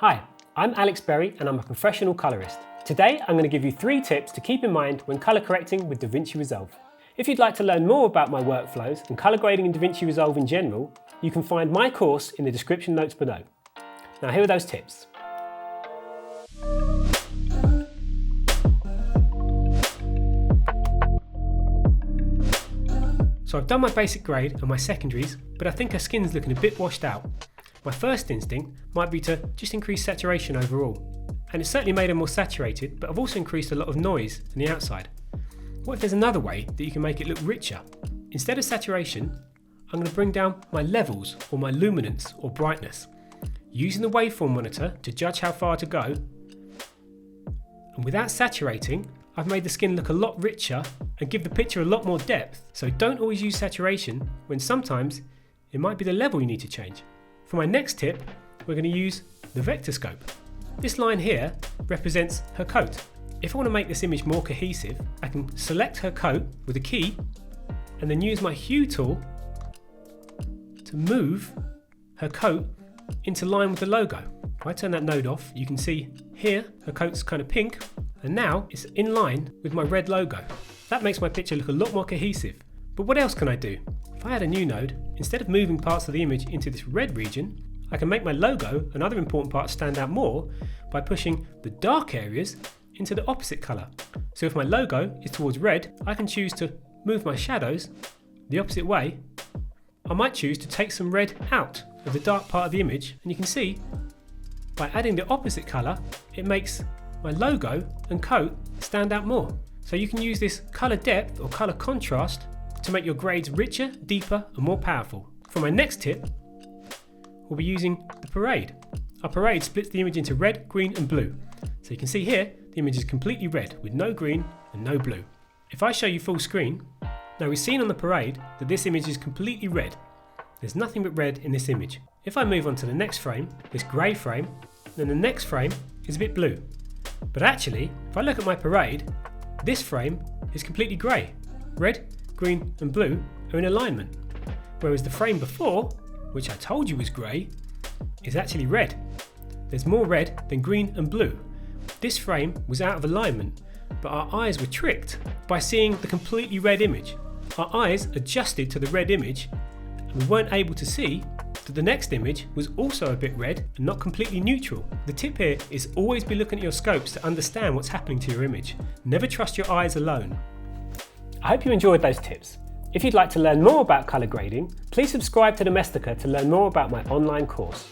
Hi, I'm Alex Berry and I'm a professional colorist. Today I'm going to give you 3 tips to keep in mind when color correcting with DaVinci Resolve. If you'd like to learn more about my workflows and color grading in DaVinci Resolve in general, you can find my course in the description notes below. Now here are those tips. So I've done my basic grade and my secondaries, but I think her skin's looking a bit washed out. My first instinct might be to just increase saturation overall. And it's certainly made her more saturated, but I've also increased a lot of noise on the outside. What if there's another way that you can make it look richer? Instead of saturation, I'm going to bring down my levels or my luminance or brightness. Using the waveform monitor to judge how far to go. And without saturating, I've made the skin look a lot richer and give the picture a lot more depth. So don't always use saturation when sometimes it might be the level you need to change. For my next tip, we're going to use the vectorscope. This line here represents her coat. If I want to make this image more cohesive, I can select her coat with a key and then use my hue tool to move her coat into line with the logo. If I turn that node off, you can see here her coat's kind of pink and now it's in line with my red logo. That makes my picture look a lot more cohesive. But what else can I do? If I add a new node, instead of moving parts of the image into this red region, I can make my logo and other important parts stand out more by pushing the dark areas into the opposite colour. So if my logo is towards red, I can choose to move my shadows the opposite way. I might choose to take some red out of the dark part of the image, and you can see by adding the opposite colour, it makes my logo and coat stand out more. So you can use this colour depth or colour contrast to make your grades richer, deeper and more powerful. For my next tip, we'll be using the parade. Our parade splits the image into red, green and blue. So you can see here, the image is completely red with no green and no blue. If I show you full screen, now we've seen on the parade that this image is completely red. There's nothing but red in this image. If I move on to the next frame, this grey frame, then the next frame is a bit blue. But actually, if I look at my parade, this frame is completely grey. Red, green and blue are in alignment. Whereas the frame before, which I told you was grey, is actually red. There's more red than green and blue. This frame was out of alignment, but our eyes were tricked by seeing the completely red image. Our eyes adjusted to the red image and we weren't able to see that the next image was also a bit red and not completely neutral. The tip here is always be looking at your scopes to understand what's happening to your image. Never trust your eyes alone. I hope you enjoyed those tips. If you'd like to learn more about colour grading, please subscribe to Domestika to learn more about my online course.